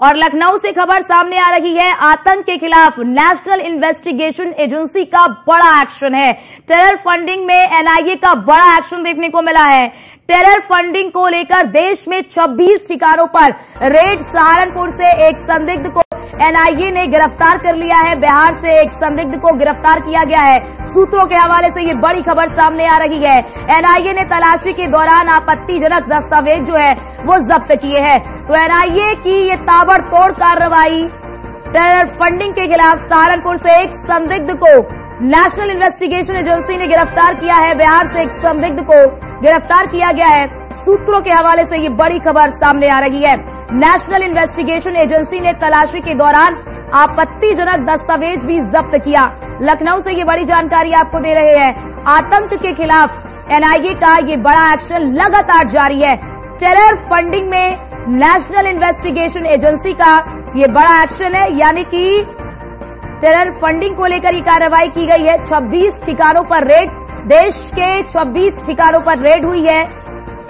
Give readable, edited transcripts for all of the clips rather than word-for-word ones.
और लखनऊ से खबर सामने आ रही है। आतंक के खिलाफ नेशनल इन्वेस्टिगेशन एजेंसी का बड़ा एक्शन है। टेरर फंडिंग में एनआईए का बड़ा एक्शन देखने को मिला है। टेरर फंडिंग को लेकर देश में 26 ठिकानों पर रेड। सहारनपुर से एक संदिग्ध को एनआईए ने गिरफ्तार कर लिया है। बिहार से एक संदिग्ध को गिरफ्तार किया गया है। सूत्रों के हवाले से ये बड़ी खबर सामने आ रही है। एनआईए ने तलाशी के दौरान आपत्तिजनक दस्तावेज जो है वो जब्त किए हैं। तो एनआईए की ये ताबड़तोड़ कार्रवाई टेरर फंडिंग के खिलाफ सहारनपुर से एक संदिग्ध को नेशनल इन्वेस्टिगेशन एजेंसी ने गिरफ्तार किया है। बिहार से एक संदिग्ध को गिरफ्तार किया गया है। सूत्रों के हवाले से ये बड़ी खबर सामने आ रही है। नेशनल इन्वेस्टिगेशन एजेंसी ने तलाशी के दौरान आपत्तिजनक दस्तावेज भी जब्त किया। लखनऊ से ये बड़ी जानकारी आपको दे रहे हैं। आतंक के खिलाफ एनआईए का ये बड़ा एक्शन लगातार जारी है। टेरर फंडिंग में नेशनल इन्वेस्टिगेशन एजेंसी का ये बड़ा एक्शन है, यानी कि टेरर फंडिंग को लेकर ये कार्रवाई की गई है। 26 ठिकानों पर रेड, देश के 26 ठिकानों पर रेड हुई है।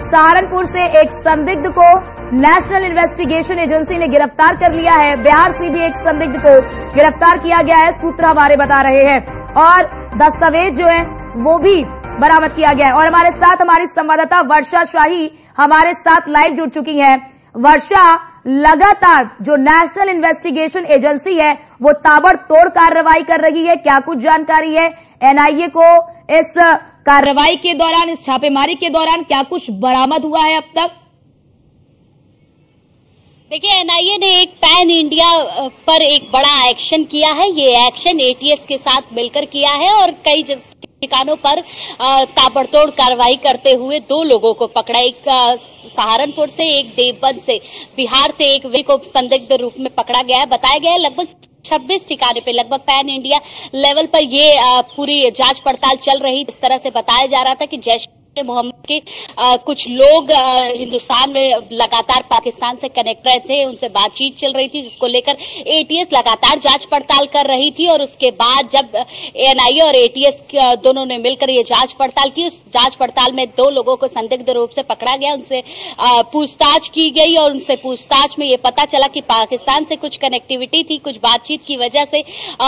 सहारनपुर से एक संदिग्ध को नेशनल इन्वेस्टिगेशन एजेंसी ने गिरफ्तार कर लिया है। बिहार से भी एक संदिग्ध को गिरफ्तार किया गया है, सूत्र हमारे बता रहे हैं। और दस्तावेज जो है वो भी बरामद किया गया है। और हमारे साथ हमारी संवाददाता वर्षा शाही हमारे साथ लाइव जुड़ चुकी है। वर्षा, लगातार जो नेशनल इन्वेस्टिगेशन एजेंसी है वो ताबड़तोड़ कार्रवाई कर रही है, क्या कुछ जानकारी है? एनआईए को इस कार्रवाई के दौरान, इस छापेमारी के दौरान क्या कुछ बरामद हुआ है अब तक? देखिए, एनआईए ने एक पैन इंडिया पर एक बड़ा एक्शन किया है। ये एक्शन एटीएस के साथ मिलकर किया है और कई ठिकानों पर ताबड़तोड़ कार्रवाई करते हुए 2 लोगों को पकड़ा। एक सहारनपुर से, एक देवबंद से। बिहार से एक व्यक्ति को संदिग्ध रूप में पकड़ा गया है। बताया गया है लगभग 26 ठिकाने पे, लगभग पैन इंडिया लेवल पर ये पूरी जांच पड़ताल चल रही। इस तरह से बताया जा रहा था कि जैश मोहम्मद के कुछ लोग हिंदुस्तान में लगातार पाकिस्तान से कनेक्ट रहे थे, उनसे बातचीत चल रही थी, जिसको लेकर एटीएस लगातार जांच पड़ताल कर रही थी। और उसके बाद जब एनआईए और एटीएस दोनों ने मिलकर ये जांच पड़ताल की, उस जांच पड़ताल में 2 लोगों को संदिग्ध रूप से पकड़ा गया। उनसे पूछताछ की गई और उनसे पूछताछ में ये पता चला कि पाकिस्तान से कुछ कनेक्टिविटी थी, कुछ बातचीत की वजह से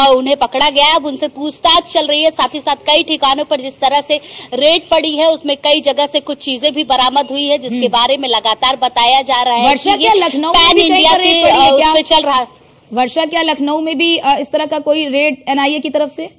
उन्हें पकड़ा गया। अब उनसे पूछताछ चल रही है। साथ ही साथ कई ठिकानों पर जिस तरह से रेड पड़ी है उसमें कई जगह से कुछ चीजें भी बरामद हुई है, जिसके बारे में लगातार बताया जा रहा है। वर्षा, क्या लखनऊ में भी इंडिया के उसमें चल रहा है? वर्षा, क्या लखनऊ में भी इस तरह का कोई रेड एनआईए की तरफ से?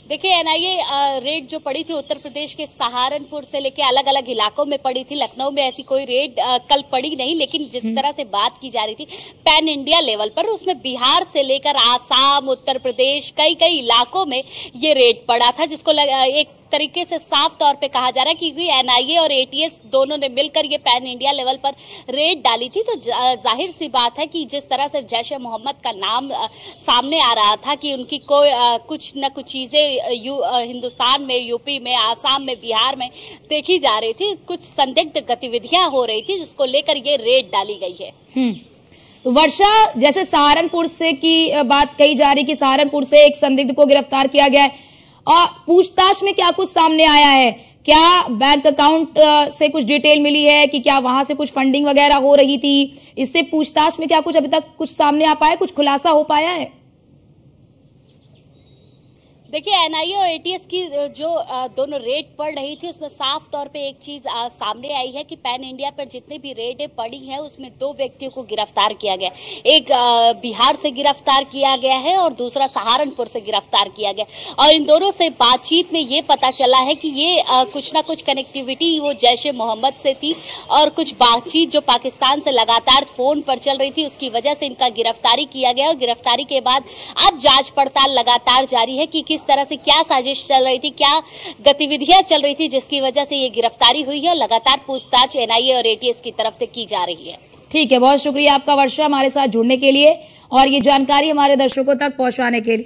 देखिए, एनआईए रेड जो पड़ी थी उत्तर प्रदेश के सहारनपुर से लेके अलग अलग इलाकों में पड़ी थी। लखनऊ में ऐसी कोई रेड कल पड़ी नहीं, लेकिन जिस तरह से बात की जा रही थी पैन इंडिया लेवल पर, उसमें बिहार से लेकर आसाम, उत्तर प्रदेश, कई इलाकों में ये रेड पड़ा था, जिसको एक तरीके से साफ तौर पे कहा जा रहा है क्योंकि एनआईए और एटीएस दोनों ने मिलकर ये पैन इंडिया लेवल पर रेड डाली थी। तो जाहिर सी बात है कि जिस तरह से जैश ए मोहम्मद का नाम सामने आ रहा था कि उनकी कोई कुछ न कुछ चीजें हिंदुस्तान में, यूपी में, आसाम में, बिहार में देखी जा रही थी, कुछ संदिग्ध गतिविधियां हो रही थी, जिसको लेकर ये रेड डाली गई है। तो वर्षा, जैसे सहारनपुर से की बात कही जा रही कि सहारनपुर से एक संदिग्ध को गिरफ्तार किया गया है, और पूछताछ में क्या कुछ सामने आया है? क्या बैंक अकाउंट से कुछ डिटेल मिली है कि क्या वहां से कुछ फंडिंग वगैरह हो रही थी? इससे पूछताछ में क्या कुछ अभी तक कुछ सामने आ पाया, कुछ खुलासा हो पाया है? देखिए, एनआईए और एटीएस की जो दोनों रेड पड़ रही थी उसमें साफ तौर पे एक चीज सामने आई है कि पैन इंडिया पर जितने भी रेडें पड़ी हैं उसमें 2 व्यक्तियों को गिरफ्तार किया गया। एक बिहार से गिरफ्तार किया गया है और दूसरा सहारनपुर से गिरफ्तार किया गया। और इन दोनों से बातचीत में ये पता चला है कि ये कुछ ना कुछ कनेक्टिविटी वो जैश ए मोहम्मद से थी और कुछ बातचीत जो पाकिस्तान से लगातार फोन पर चल रही थी, उसकी वजह से इनका गिरफ्तारी किया गया। और गिरफ्तारी के बाद अब जांच पड़ताल लगातार जारी है कि किस तरह से क्या साजिश चल रही थी, क्या गतिविधियां चल रही थी, जिसकी वजह से ये गिरफ्तारी हुई है। और लगातार पूछताछ एनआईए और एटीएस की तरफ से की जा रही है। ठीक है, बहुत शुक्रिया आपका वर्षा, हमारे साथ जुड़ने के लिए और ये जानकारी हमारे दर्शकों तक पहुंचाने के लिए।